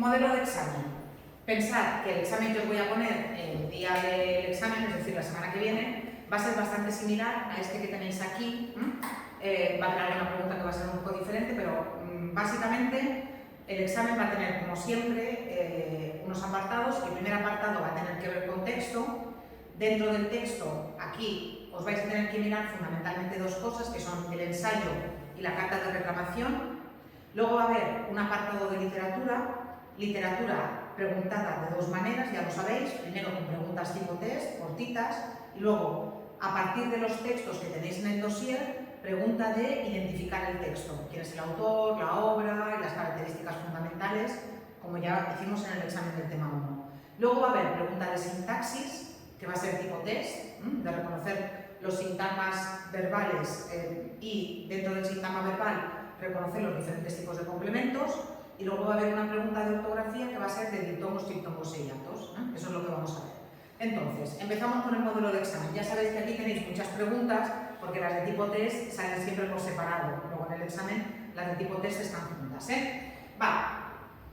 Modelo de examen. Pensad que el examen que os voy a poner el día del examen, es decir, la semana que viene, va a ser bastante similar a este que tenéis aquí. Va a tener alguna pregunta que va a ser un poco diferente, pero básicamente el examen va a tener, como siempre, unos apartados. El primer apartado va a tener que ver con texto. Dentro del texto, aquí, os vais a tener que mirar fundamentalmente dos cosas, que son el ensayo y la carta de reclamación. Luego va a haber un apartado de literatura preguntada de dos maneras, ya lo sabéis, primero con preguntas tipo test, cortitas, y luego, a partir de los textos que tenéis en el dossier, pregunta de identificar el texto, quién es el autor, la obra y las características fundamentales, como ya hicimos en el examen del tema 1. Luego va a haber pregunta de sintaxis, que va a ser tipo test, de reconocer los sintagmas verbales y dentro del sintagma verbal reconocer los diferentes tipos de complementos. Y luego va a haber una pregunta de ortografía que va a ser de diptongos, triptongos y hiatos. Eso es lo que vamos a ver. Entonces, empezamos con el modelo de examen. Ya sabéis que aquí tenéis muchas preguntas, porque las de tipo test salen siempre por separado. Luego en el examen las de tipo test están juntas.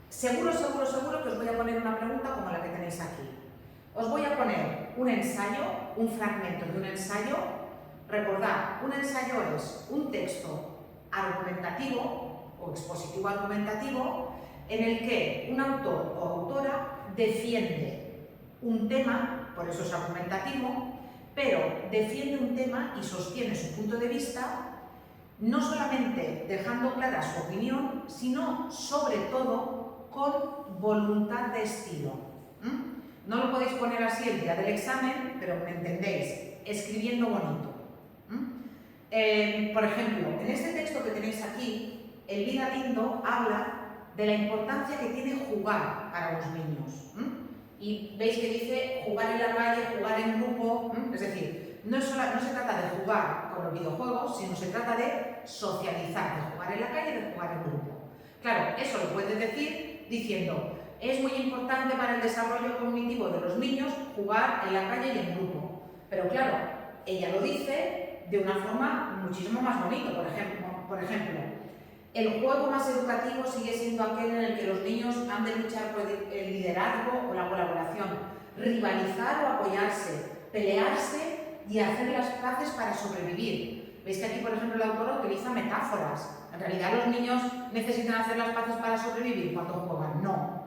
Seguro que os voy a poner una pregunta como la que tenéis aquí. Os voy a poner un ensayo, un fragmento de un ensayo. Recordad, un ensayo es un texto argumentativo o expositivo argumentativo en el que un autor o autora defiende un tema, por eso es argumentativo, pero defiende un tema y sostiene su punto de vista, no solamente dejando clara su opinión, sino sobre todo con voluntad de estilo. No lo podéis poner así el día del examen, pero me entendéis, escribiendo bonito. Por ejemplo, en este texto que tenéis aquí, Elvira Lindo habla de la importancia que tiene jugar para los niños. Y veis que dice jugar en la calle, jugar en grupo, es decir, no se trata de jugar con los videojuegos, sino se trata de socializar, de jugar en la calle y de jugar en grupo. Claro, eso lo puedes decir diciendo, es muy importante para el desarrollo cognitivo de los niños jugar en la calle y en grupo. Pero claro, ella lo dice de una forma muchísimo más bonita. Por ejemplo, el juego más educativo sigue siendo aquel en el que los niños han de luchar por el liderazgo o la colaboración, rivalizar o apoyarse, pelearse y hacer las paces para sobrevivir. Veis que aquí, por ejemplo, el autor utiliza metáforas. En realidad los niños necesitan hacer las paces para sobrevivir cuando juegan, no.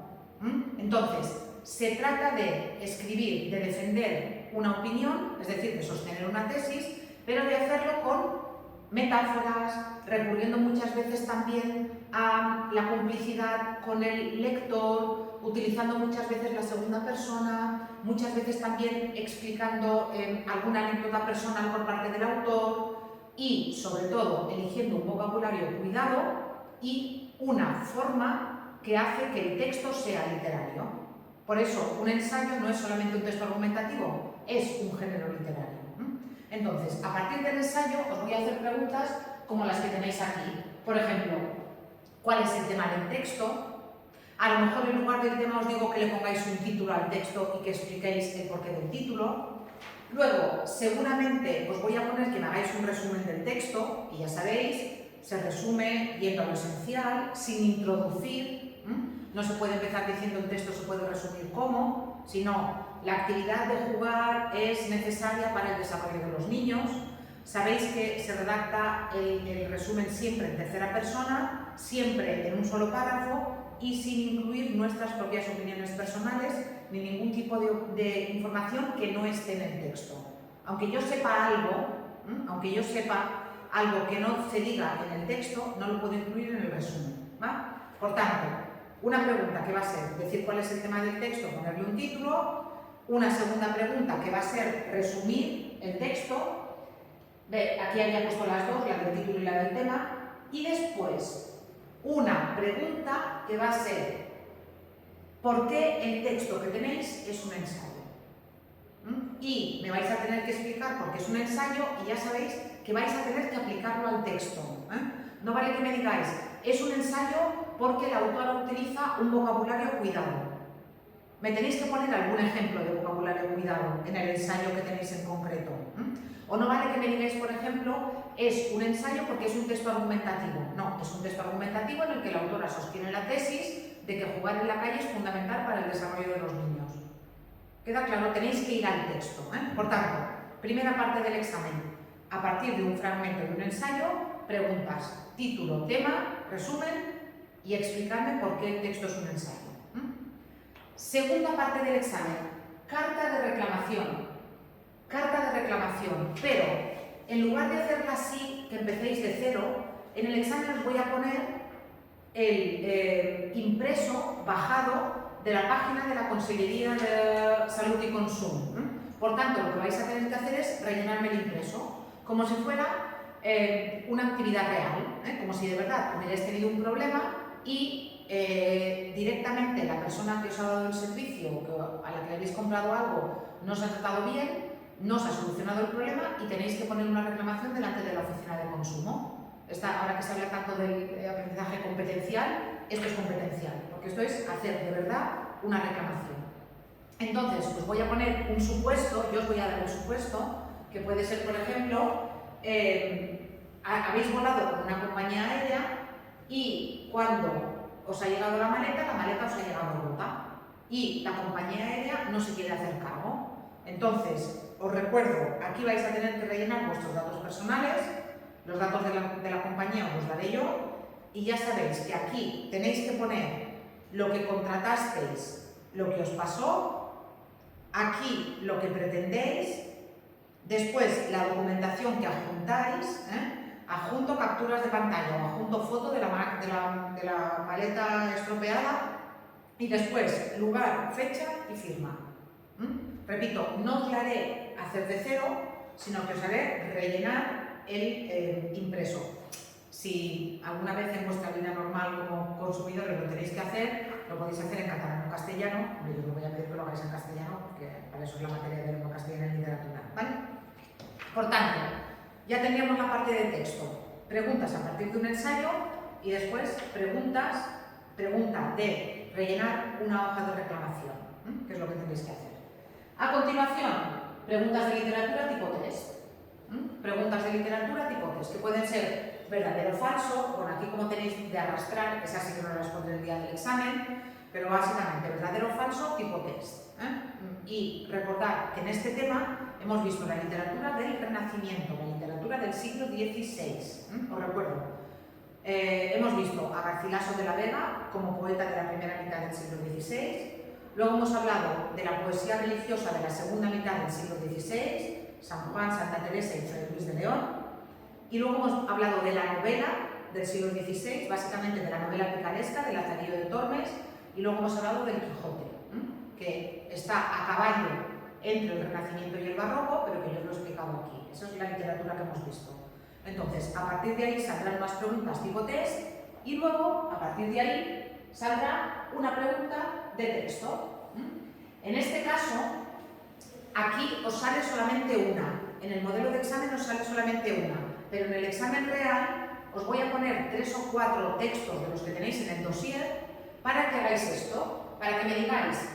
Entonces, se trata de escribir, de defender una opinión, es decir, de sostener una tesis, pero de hacerlo con metáforas, recurriendo muchas veces también a la complicidad con el lector, utilizando muchas veces la segunda persona, muchas veces también explicando alguna anécdota personal por parte del autor y, sobre todo, eligiendo un vocabulario cuidado y una forma que hace que el texto sea literario. Por eso, un ensayo no es solamente un texto argumentativo, es un género literario. Entonces, a partir del ensayo os voy a hacer preguntas como las que tenéis aquí. Por ejemplo, ¿cuál es el tema del texto? A lo mejor en lugar del tema os digo que le pongáis un título al texto y que expliquéis el porqué del título. Luego, seguramente os voy a poner que me hagáis un resumen del texto, y ya sabéis, se resume yendo a lo esencial, sin introducir. No se puede empezar diciendo el texto se puede resumir cómo, sino la actividad de jugar es necesaria para el desarrollo de los niños. Sabéis que se redacta el resumen siempre en tercera persona, siempre en un solo párrafo y sin incluir nuestras propias opiniones personales ni ningún tipo de información que no esté en el texto. Aunque yo sepa algo que no se diga en el texto, no lo puedo incluir en el resumen. Por tanto, una pregunta que va a ser decir cuál es el tema del texto, ponerle un título. Una segunda pregunta que va a ser resumir el texto. Aquí había puesto las dos, la del título y la del tema. Y después, una pregunta que va a ser ¿por qué el texto que tenéis es un ensayo? Y me vais a tener que explicar por qué es un ensayo y ya sabéis que vais a tener que aplicarlo al texto. No vale que me digáis, es un ensayo porque la autora utiliza un vocabulario cuidado. Me tenéis que poner algún ejemplo de vocabulario cuidado en el ensayo que tenéis en concreto. O no vale que me digáis, por ejemplo, es un ensayo porque es un texto argumentativo. No, es un texto argumentativo en el que la autora sostiene la tesis de que jugar en la calle es fundamental para el desarrollo de los niños. ¿Queda claro? Tenéis que ir al texto, ¿eh? Por tanto, primera parte del examen. A partir de un fragmento de un ensayo, preguntas título, tema, resumen y explicarme por qué el texto es un ensayo. Segunda parte del examen, carta de reclamación. Carta de reclamación, pero en lugar de hacerla así, que empecéis de cero, en el examen os voy a poner el impreso bajado de la página de la Consellería de Salud y Consumo. Por tanto, lo que vais a tener que hacer es rellenarme el impreso, como si fuera una actividad real, como si de verdad hubierais tenido un problema y directamente la persona que os ha dado el servicio, a la que habéis comprado algo, no os ha tratado bien, no os ha solucionado el problema y tenéis que poner una reclamación delante de la oficina de consumo. Ahora que se habla tanto del aprendizaje competencial, esto es competencial, porque esto es hacer de verdad una reclamación. Entonces, os voy a poner un supuesto, yo os voy a dar un supuesto, que puede ser, por ejemplo, habéis volado con una compañía aérea y cuando os ha llegado la maleta os ha llegado rota y la compañía aérea no se quiere hacer cargo. Entonces, os recuerdo, aquí vais a tener que rellenar vuestros datos personales, los datos de la compañía os los daré yo, y ya sabéis que aquí tenéis que poner lo que contratasteis, lo que os pasó, aquí lo que pretendéis, después la documentación que adjuntáis, adjunto capturas de pantalla o adjunto foto de la maleta estropeada, y después lugar, fecha y firma. Repito, no os la haré hacer de cero, sino que os haré rellenar el impreso. Si alguna vez en vuestra vida normal como consumidores lo tenéis que hacer, lo podéis hacer en catalán o castellano. Yo no voy a pedir que lo hagáis en castellano, porque para eso es la materia de lengua castellana y literatura, ¿vale? Por tanto, ya tendríamos la parte de texto. Preguntas a partir de un ensayo y después pregunta de rellenar una hoja de reclamación, que es lo que tenéis que hacer. A continuación, preguntas de literatura tipo test. Preguntas de literatura tipo test, que pueden ser verdadero o falso. Bueno, aquí como tenéis de arrastrar, esas sí que no las pondré el día del examen, pero básicamente verdadero o falso tipo test. Y recordad que en este tema hemos visto la literatura del Renacimiento, la literatura del siglo XVI. Os recuerdo, hemos visto a Garcilaso de la Vega como poeta de la primera mitad del siglo XVI. Luego hemos hablado de la poesía religiosa de la segunda mitad del siglo XVI, San Juan, Santa Teresa y Fray Luis de León. Y luego hemos hablado de la novela del siglo XVI, básicamente de la novela picaresca de Lazarillo de Tormes. Y luego hemos hablado del Quijote, que está a caballo entre el Renacimiento y el Barroco, pero que yo os lo he explicado aquí. Esa es la literatura que hemos visto. Entonces, a partir de ahí saldrán unas preguntas tipo test y luego, a partir de ahí, saldrá una pregunta de texto. En este caso, aquí os sale solamente una. En el modelo de examen os sale solamente una, pero en el examen real os voy a poner 3 o 4 textos de los que tenéis en el dossier para que hagáis esto, para que me digáis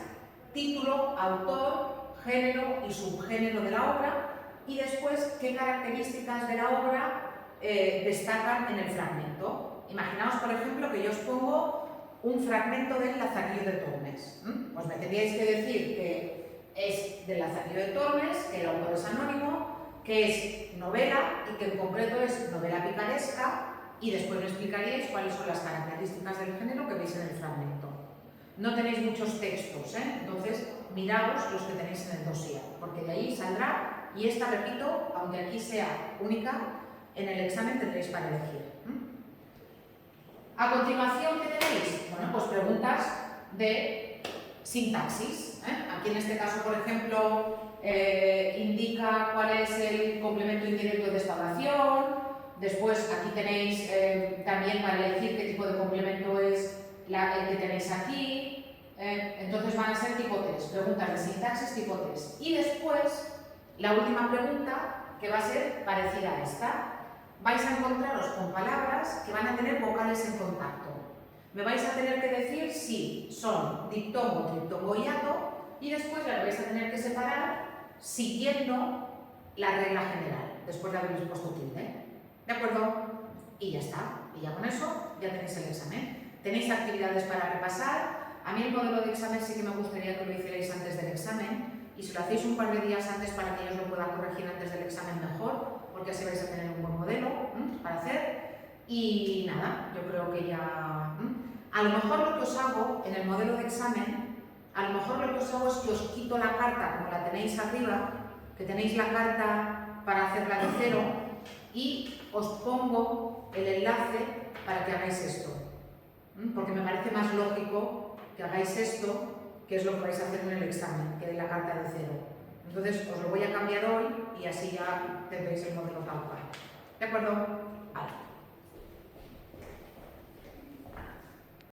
título, autor, género y subgénero de la obra y después qué características de la obra destacan en el fragmento. Imaginaos, por ejemplo, que yo os pongo un fragmento del Lazarillo de Tormes. Pues me tendríais que decir que es del Lazarillo de Tormes, que el autor es anónimo, que es novela y que en concreto es novela picaresca, y después me explicaríais cuáles son las características del género que veis en el fragmento. No tenéis muchos textos, entonces miraos los que tenéis en el dossier, porque de ahí saldrá, y esta, repito, aunque aquí sea única, en el examen tendréis para elegir. A continuación, ¿qué tenéis? Bueno, pues preguntas de sintaxis. Aquí en este caso, por ejemplo, indica cuál es el complemento indirecto de esta oración. Después, aquí tenéis también para elegir qué tipo de complemento es el que tenéis aquí. Entonces van a ser tipo test, preguntas de sintaxis tipo test. Y después, la última pregunta, que va a ser parecida a esta. Vais a encontraros con palabras que van a tener vocales en contacto. Me vais a tener que decir si son diptongo, triptongo y ato, y después las vais a tener que separar siguiendo la regla general. después de haber puesto tilde. ¿De acuerdo? Y ya está. Y ya con eso ya tenéis el examen. Tenéis actividades para repasar. A mí el modelo de examen sí que me gustaría que lo hicierais antes del examen. Y si lo hacéis un par de días antes para que yo os lo pueda corregir antes del examen, mejor, porque así vais a tener un buen modelo para hacer. Y nada, yo creo que ya... A lo mejor lo que os hago en el modelo de examen, a lo mejor lo que os hago es que os quito la carta, como la tenéis arriba, que tenéis la carta para hacerla de cero, y os pongo el enlace para que hagáis esto. Porque me parece más lógico que hagáis esto, que es lo que vais a hacer en el examen, que de la carta de cero. Entonces os lo voy a cambiar hoy y así ya tendréis el modelo tal cual. ¿De acuerdo?